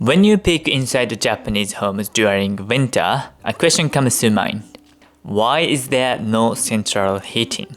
When you peek inside the Japanese homes during winter, a question comes to mind. Why is there no central heating?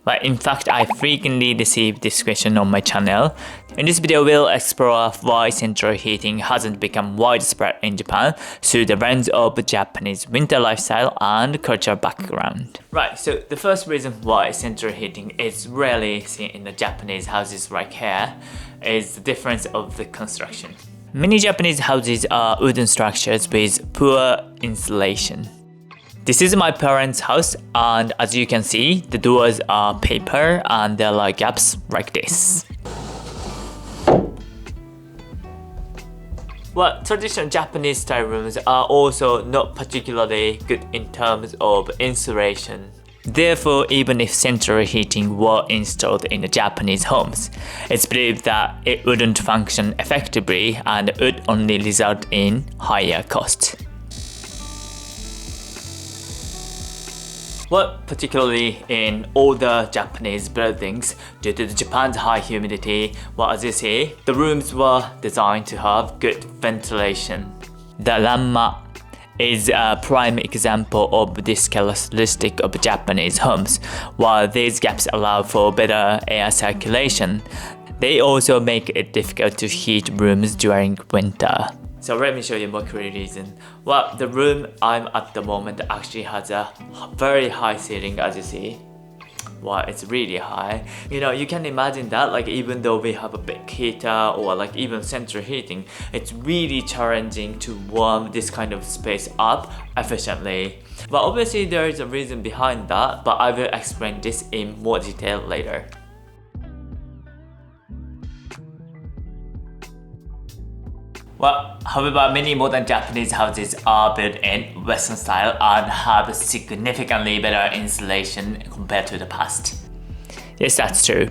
But in fact, I frequently receive this question on my channel. In this video, we'll explore why central heating hasn't become widespread in Japan through the lens of Japanese winter lifestyle and cultural background. Right, so the first reason why central heating is rarely seen in the Japanese houses right here is the difference of the construction. Many Japanese houses are wooden structures with poor insulation. This is my parents' house, and as you can see, the doors are paper and there are gaps like this. Well, traditional Japanese style rooms are also not particularly good in terms of insulation. Therefore, even if central heating were installed in the Japanese homes, it's believed that it wouldn't function effectively and would only result in higher costs. Well, particularly in older Japanese buildings, due to Japan's high humidity, well, as you see, the rooms were designed to have good ventilation. The ranma is a prime example of this characteristic of Japanese homes. While these gaps allow for better air circulation, they also make it difficult to heat rooms during winter. So let me show you more clear reason. Well, the room I'm at the moment actually has a very high ceiling, as you see. Wow, it's really high. You can imagine that, even though we have a big heater or even central heating, it's really challenging to warm this kind of space up efficiently. But obviously there is a reason behind that, but I will explain this in more detail later. Well, however, many modern Japanese houses are built in Western style and have significantly better insulation compared to the past. Yes, that's true.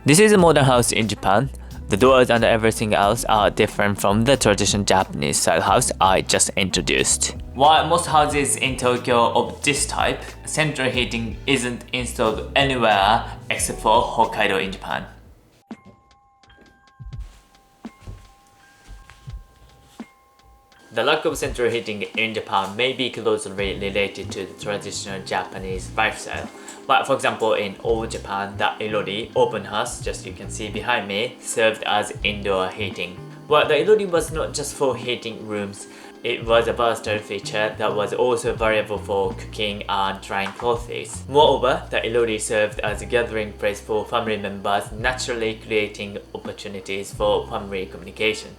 This is a modern house in Japan. The doors and everything else are different from the traditional Japanese style house I just introduced. While most houses in Tokyo of this type, central heating isn't installed anywhere except for Hokkaido in Japan. The lack of central heating in Japan may be closely related to the traditional Japanese lifestyle. But for example, in old Japan, the irori open house, just you can see behind me, served as indoor heating. Well, the irori was not just for heating rooms. It was a versatile feature that was also variable for cooking and drying clothes. Moreover, the irori served as a gathering place for family members, naturally creating opportunities for family communication.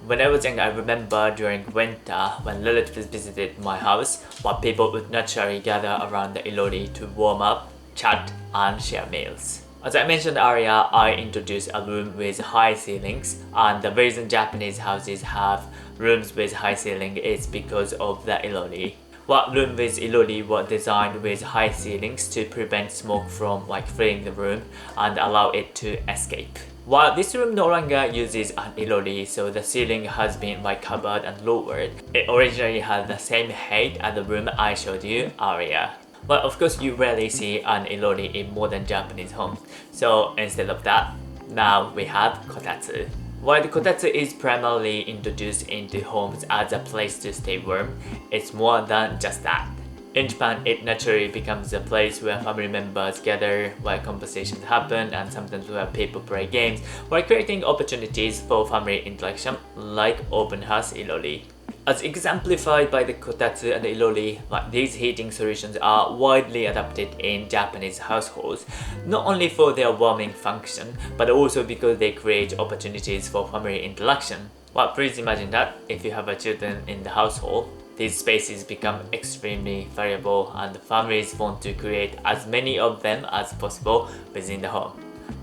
When I was young, I remember during winter when relatives visited my house, while people would naturally gather around the irori to warm up, chat, and share meals. As I mentioned earlier, I introduced a room with high ceilings, and the reason Japanese houses have rooms with high ceiling is because of the irori. Well, rooms with irori were designed with high ceilings to prevent smoke from filling the room and allow it to escape. While this room no longer uses an irori, so the ceiling has been covered and lowered, it originally had the same height as the room I showed you earlier. But of course, you rarely see an irori in modern Japanese homes, so instead of that, now we have kotatsu. While the kotatsu is primarily introduced into homes as a place to stay warm, it's more than just that. In Japan, it naturally becomes a place where family members gather, where conversations happen, and sometimes where people play games, while creating opportunities for family interaction like open house irori. As exemplified by the kotatsu and the irori, these heating solutions are widely adopted in Japanese households, not only for their warming function, but also because they create opportunities for family interaction. Well, please imagine that if you have children in the household, these spaces become extremely valuable and families want to create as many of them as possible within the home.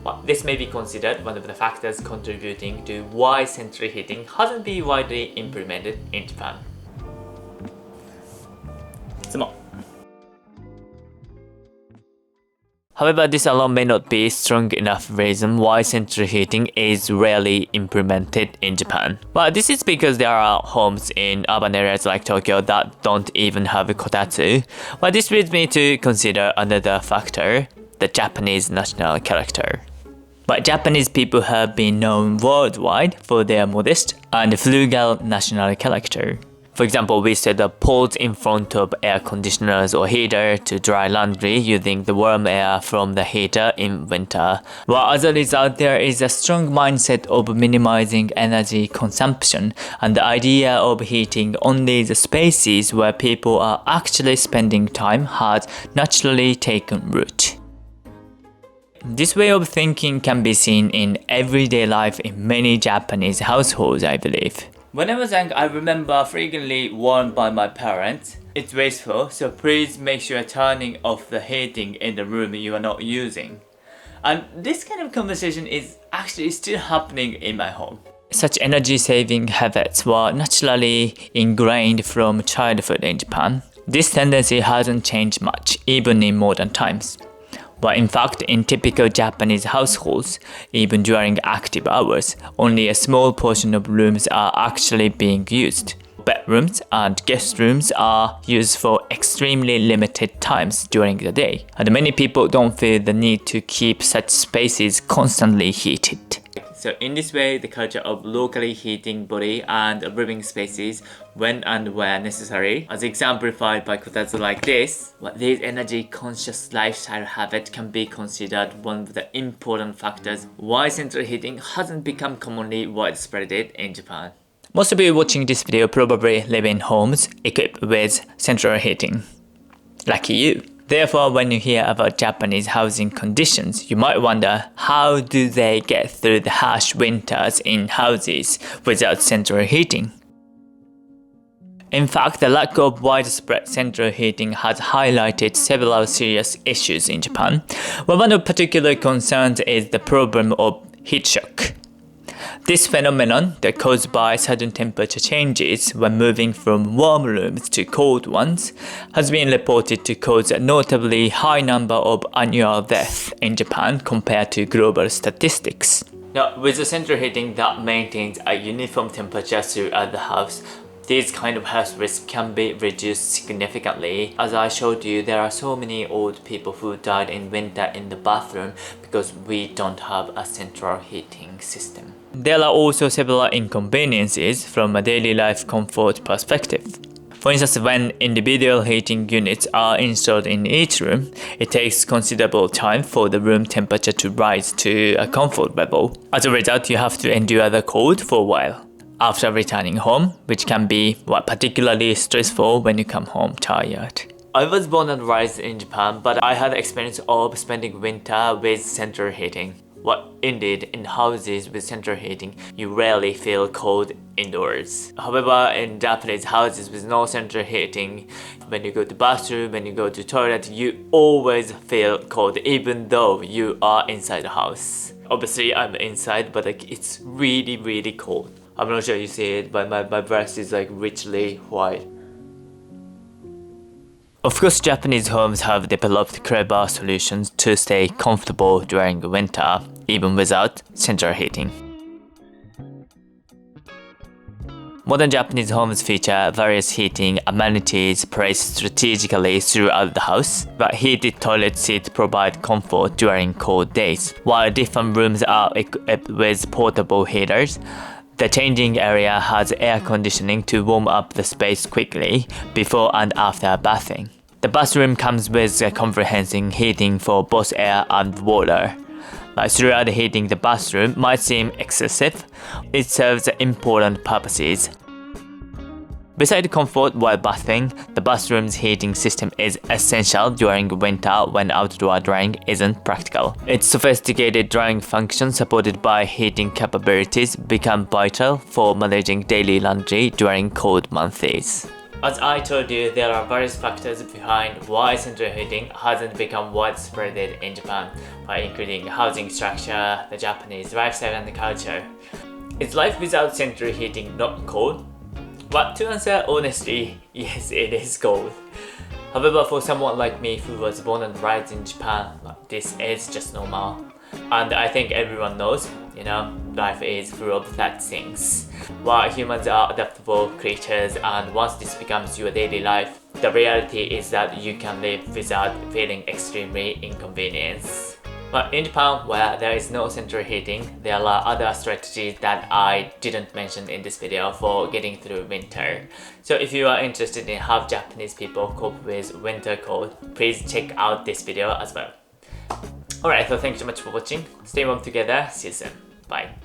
Well, this may be considered one of the factors contributing to why central heating hasn't been widely implemented in Japan. 質問 However, this alone may not be strong enough reason why central heating is rarely implemented in Japan. Well, this is because there are homes in urban areas like Tokyo that don't even have a kotatsu. Well, this leads me to consider another factor, the Japanese national character. But Japanese people have been known worldwide for their modest and frugal national character. For example, we set up poles in front of air conditioners or heater to dry laundry using the warm air from the heater in winter. While as a result, there is a strong mindset of minimizing energy consumption, and the idea of heating only the spaces where people are actually spending time has naturally taken root. This way of thinking can be seen in everyday life in many Japanese households, I believe. When I was young, I remember frequently warned by my parents, "It's wasteful, so please make sure turning off the heating in the room you are not using." And this kind of conversation is actually still happening in my home. Such energy-saving habits were naturally ingrained from childhood in Japan. This tendency hasn't changed much, even in modern times. But in fact, in typical Japanese households, even during active hours, only a small portion of rooms are actually being used. Bedrooms and guest rooms are used for extremely limited times during the day, and many people don't feel the need to keep such spaces constantly heated. So in this way, the culture of locally heating body and living spaces when and where necessary, as exemplified by kotatsu like this, these energy-conscious lifestyle habits can be considered one of the important factors why central heating hasn't become commonly widespread in Japan. Most of you watching this video probably live in homes equipped with central heating. Lucky you! Therefore, when you hear about Japanese housing conditions, you might wonder, how do they get through the harsh winters in houses without central heating? In fact, the lack of widespread central heating has highlighted several serious issues in Japan, where one of particular concerns is the problem of heat shock. This phenomenon, that caused by sudden temperature changes when moving from warm rooms to cold ones, has been reported to cause a notably high number of annual deaths in Japan compared to global statistics. Now, with the central heating that maintains a uniform temperature throughout the house, these kind of health risks can be reduced significantly. As I showed you, there are so many old people who died in winter in the bathroom because we don't have a central heating system. There are also several inconveniences from a daily life comfort perspective. For instance, when individual heating units are installed in each room, it takes considerable time for the room temperature to rise to a comfort level. As a result, you have to endure the cold for a while after returning home, which can be particularly stressful when you come home tired. I was born and raised in Japan, but I had the experience of spending winter with central heating. Indeed, in houses with central heating, you rarely feel cold indoors. However, in Japanese houses with no central heating, when you go to bathroom, when you go to toilet, you always feel cold even though you are inside the house. Obviously, I'm inside, but it's really cold. I'm not sure you see it, but my breast is richly white. Of course, Japanese homes have developed clever solutions to stay comfortable during winter, even without central heating. Modern Japanese homes feature various heating amenities placed strategically throughout the house, but heated toilet seats provide comfort during cold days. While different rooms are equipped with portable heaters, the changing area has air conditioning to warm up the space quickly before and after bathing. The bathroom comes with comprehensive heating for both air and water. Throughout heating the bathroom might seem excessive, it serves important purposes. Besides comfort while bathing, the bathroom's heating system is essential during winter when outdoor drying isn't practical. Its sophisticated drying function supported by heating capabilities become vital for managing daily laundry during cold months. As I told you, there are various factors behind why central heating hasn't become widespread in Japan, including housing structure, the Japanese lifestyle and the culture. Is life without central heating not cold? But to answer honestly, yes, it is cold. However, for someone like me who was born and raised in Japan, this is just normal. And I think everyone knows, life is full of flat things. While humans are adaptable creatures, and once this becomes your daily life, the reality is that you can live without feeling extremely inconvenienced. But in Japan, where there is no central heating, there are other strategies that I didn't mention in this video for getting through winter. So if you are interested in how Japanese people cope with winter cold, please check out this video as well. Alright, so thanks so much for watching. Stay warm together. See you soon. Bye.